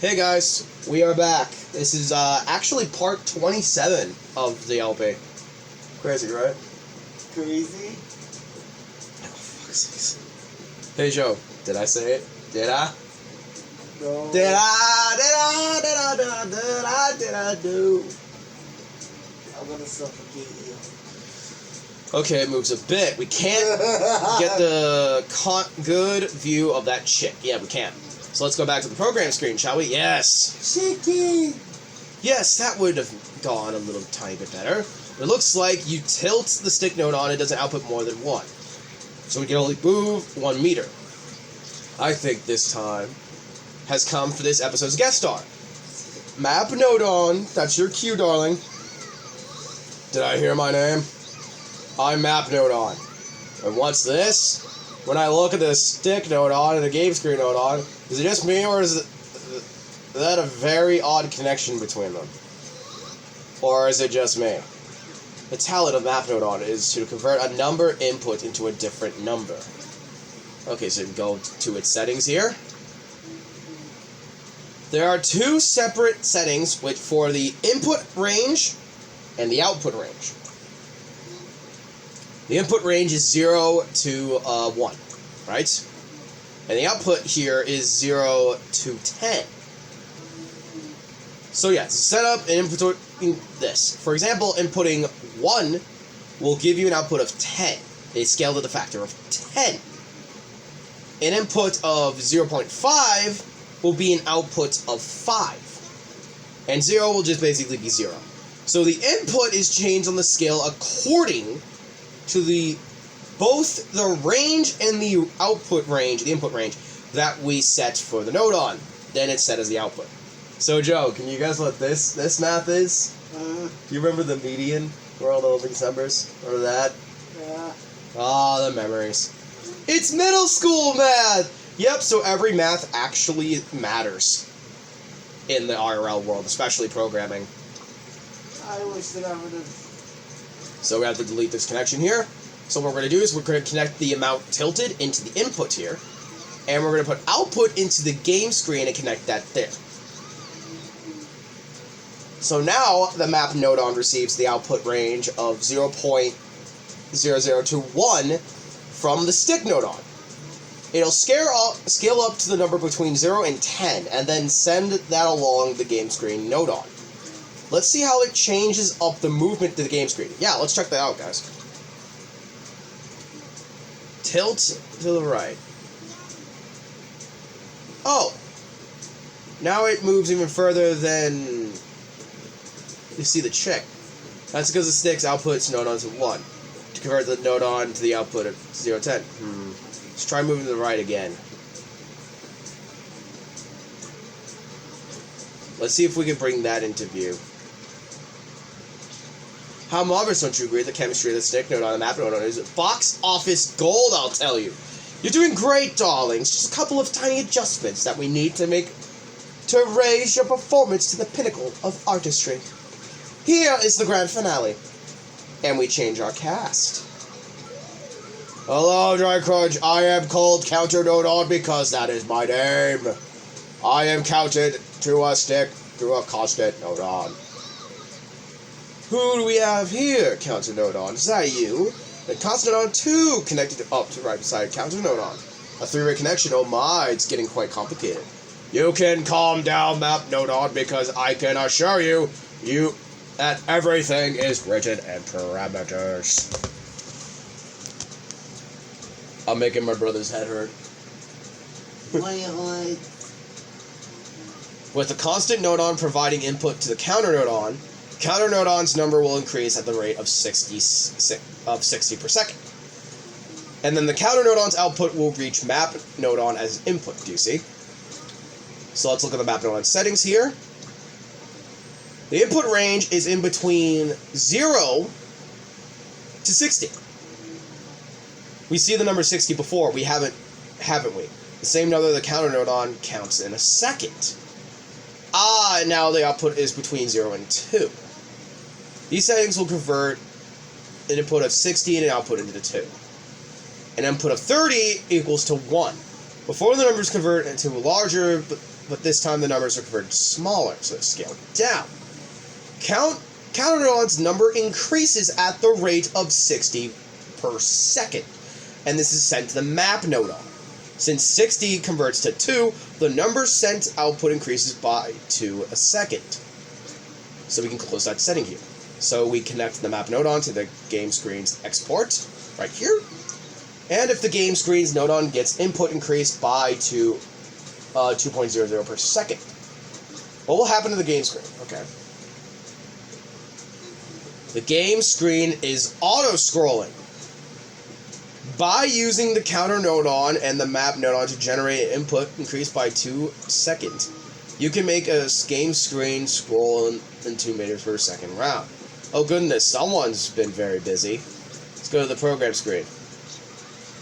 Hey guys, we are back. This is actually part 27 of the LP. Crazy, right? Crazy? Oh, fuck's sakes. Hey Joe, did I say it? Did I? No. Did I do? I'm gonna suffocate you. Okay, it moves a bit. We can't get the good view of that chick. Yeah, we can. So let's go back to the program screen, shall we? Yes. Chicken! Yes, that would have gone a little tiny bit better. It looks like you tilt the stick node on, it doesn't output more than one. So we can only move 1 meter. I think this time has come for this episode's guest star. Map Nodon, that's your cue, darling. Did I hear my name? I'm Map Nodon. And what's this? When I look at the stick Nodon and the game screen Nodon, is it just me or is that a very odd connection between them? Or is it just me? The talent of Map Nodon is to convert a number input into a different number. Okay, so we go to its settings here. There are two separate settings for the input range and the output range. The input range is 0 to 1, right? And the output here is 0 to 10. So yeah, to set up and inputting this. For example, inputting 1 will give you an output of 10. They scale to the factor of 10. An input of 0.5 will be an output of 5. And 0 will just basically be 0. So the input is changed on the scale according to both the range and the output range, the input range, that we set for the Nodon. Then it's set as the output. So Joe, can you guess what this math is? Do you remember the median, where all the these numbers? Remember that? Yeah. Ah, the memories. It's middle school math! Yep, so every math actually matters in the IRL world, especially programming. I wish that I would have. So we have to delete this connection here. So what we're going to do is we're going to connect the amount tilted into the input here. And we're going to put output into the game screen and connect that there. So now the map Nodon receives the output range of 0.00 to 1 from the stick Nodon. It'll scale up to the number between 0 and 10 and then send that along the game screen Nodon. Let's see how it changes up the movement to the game screen. Yeah, let's check that out, guys. Tilt to the right. Oh! Now it moves even further than you see the chick. That's because the stick's outputs Nodon to 1. To convert the Nodon to the output of 0 to 10. Let's try moving to the right again. Let's see if we can bring that into view. How marvelous, don't you agree? The chemistry of the stick Nodon and the map Nodon is box office gold, I'll tell you. You're doing great, darlings. Just a couple of tiny adjustments that we need to make to raise your performance to the pinnacle of artistry. Here is the grand finale. And we change our cast. Hello, Dry Crunch. I am called Counter Nodon because that is my name. I am counted to a stick through a constant Nodon. Who do we have here, Counter Nodon? Is that you? The constant Nodon 2 connected up to right beside Counter Nodon. A three-way connection, oh my, it's getting quite complicated. You can calm down, Map Nodon, because I can assure you that everything is written in parameters. I'm making my brother's head hurt. With the constant Nodon providing input to the counter Nodon, counter Nodon's number will increase at the rate of 60 per second. And then the counter Nodon's output will reach map Nodon as input, do you see? So let's look at the map Nodon settings here. The input range is in between 0 to 60. We see the number 60 before, haven't we? The same number the counter Nodon counts in a second. And now the output is between 0 and 2. These settings will convert an input of 60 and an output into 2. An input of 30 equals to 1. Before the numbers convert into larger but this time the numbers are converted smaller, so it's scaled down. Counter Nodon's number increases at the rate of 60 per second, and this is sent to the map Nodon. Since 60 converts to 2, the number sent output increases by 2 a second. So we can close that setting here. So we connect the map Nodon to the game screen's export, right here. And if the game screen's Nodon gets input increased by 2.00 per second. What will happen to the game screen? Okay. The game screen is auto-scrolling. By using the counter Nodon and the map Nodon to generate input increased by 2 seconds, you can make a game screen scroll in 2 meters per second round. Oh goodness, someone's been very busy. Let's go to the program screen.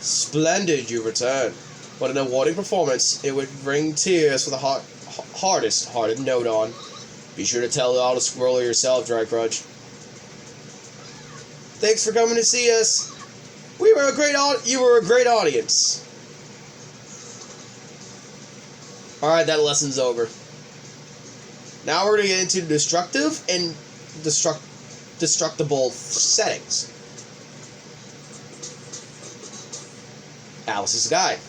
Splendid, you return. What an awarding performance. It would bring tears for the hardest-hearted Nodon. Be sure to tell the auto-scroller yourself, Dry Crunch. Thanks for coming to see us. You were a great audience. Alright, that lesson's over. Now we're going to get into destructive and destructible settings. Alice's Guide.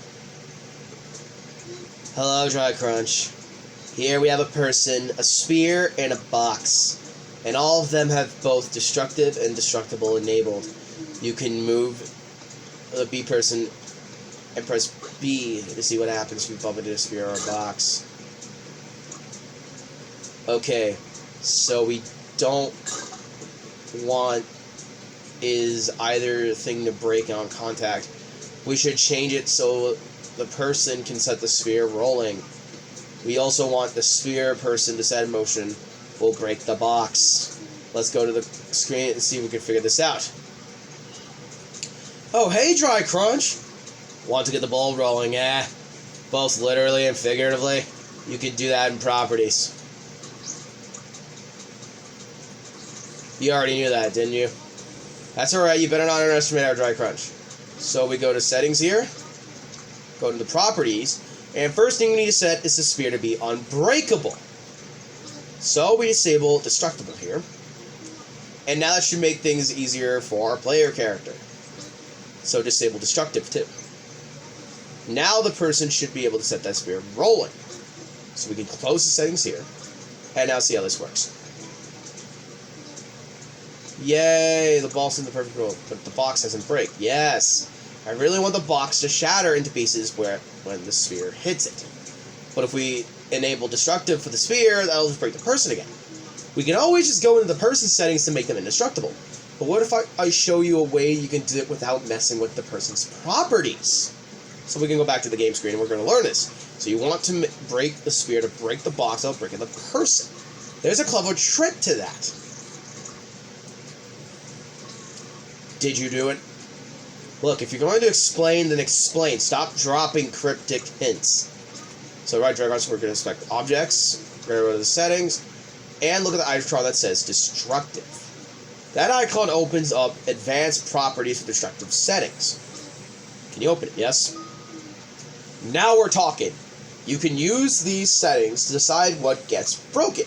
Hello, Dry Crunch. Here we have a person, a sphere, and a box. And all of them have both destructive and destructible enabled. You can move the B person and press B to see what happens if you bump into a sphere or a box. Okay, so we don't want is either thing to break on contact. We should change it so the person can set the sphere rolling. We also want the sphere person to set in motion will break the box. Let's go to the screen and see if we can figure this out. Oh, hey, Dry Crunch! Want to get the ball rolling, both literally and figuratively? You can do that in properties. You already knew that, didn't you? That's alright, you better not underestimate our Dry Crunch. So we go to settings here, go to the properties, and first thing we need to set is the sphere to be unbreakable. So we disable destructible here, and now that should make things easier for our player character. So disable destructive too. Now the person should be able to set that sphere rolling. So we can close the settings here, and now see how this works. Yay, the ball's in the perfect roll, but the box doesn't break. Yes, I really want the box to shatter into pieces when the sphere hits it. But if we enable destructive for the sphere, that'll just break the person again. We can always just go into the person settings to make them indestructible. But what if I show you a way you can do it without messing with the person's properties? So we can go back to the game screen and we're going to learn this. So you want to break the sphere to break the box without breaking the person. There's a clever trick to that. Did you do it? Look, if you're going to explain, then explain. Stop dropping cryptic hints. So right, Dragons, we're going to inspect objects, we're going to go to the settings, and look at the icon that says destructive. That icon opens up advanced properties for destructive settings. Can you open it? Yes? Now we're talking. You can use these settings to decide what gets broken.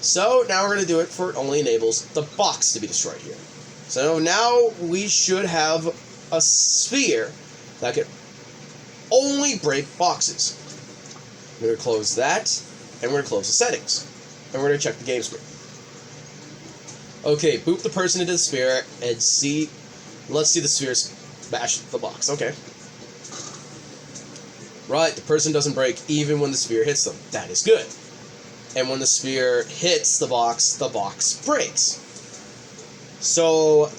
So now we're going to do it for it only enables the box to be destroyed here. So now we should have a sphere that can only break boxes. We're going to close that, and we're going to close the settings. And we're going to check the game screen. Okay, boot the person into the sphere, and let's see the sphere smash the box. Okay. Right, the person doesn't break even when the sphere hits them. That is good. And when the sphere hits the box breaks. So,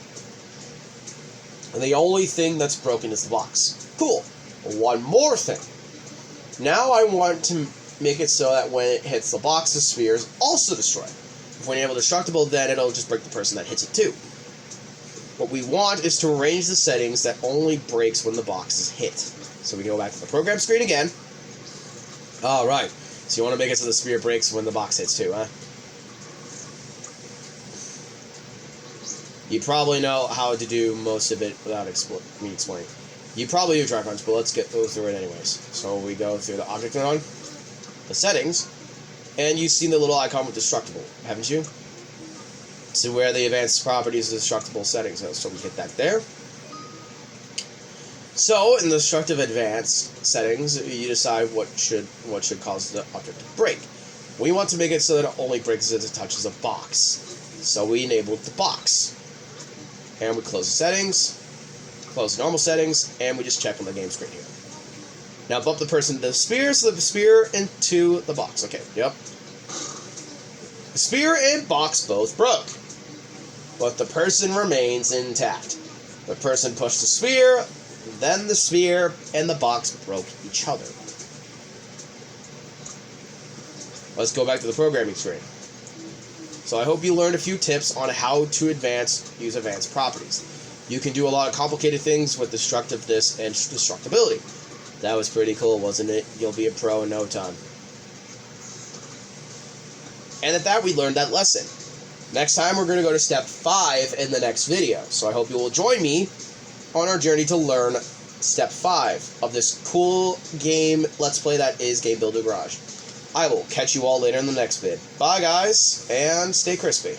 the only thing that's broken is the box. Cool. One more thing. Now I want to make it so that when it hits the box, the sphere is also destroyed. If we enable destructible, then it'll just break the person that hits it too. What we want is to arrange the settings that only breaks when the box is hit. So we go back to the program screen again. Alright, so you want to make it so the sphere breaks when the box hits too, huh? You probably know how to do most of it without me explaining. You probably do Dry Crunch, but let's go through it anyways. So we go through the object node, the settings, and you've seen the little icon with destructible, haven't you? To where the advanced properties of destructible settings are. So we hit that there. So in the destructive advanced settings, you decide what should cause the object to break. We want to make it so that it only breaks as it touches a box. So we enabled the box. And we close the settings, close normal settings, and we just check on the game screen here. Now bump the person to the spear, so the spear into the box. Okay, yep. The spear and box both broke, but the person remains intact. The person pushed the spear, then the spear and the box broke each other. Let's go back to the programming screen. So I hope you learned a few tips on how to use advanced properties. You can do a lot of complicated things with destructiveness and destructibility. That was pretty cool, wasn't it? You'll be a pro in no time. And at that, we learned that lesson. Next time, we're going to go to step 5 in the next video. So I hope you will join me on our journey to learn step 5 of this cool game Let's Play that is Game Builder Garage. I will catch you all later in the next vid. Bye, guys, and stay crispy.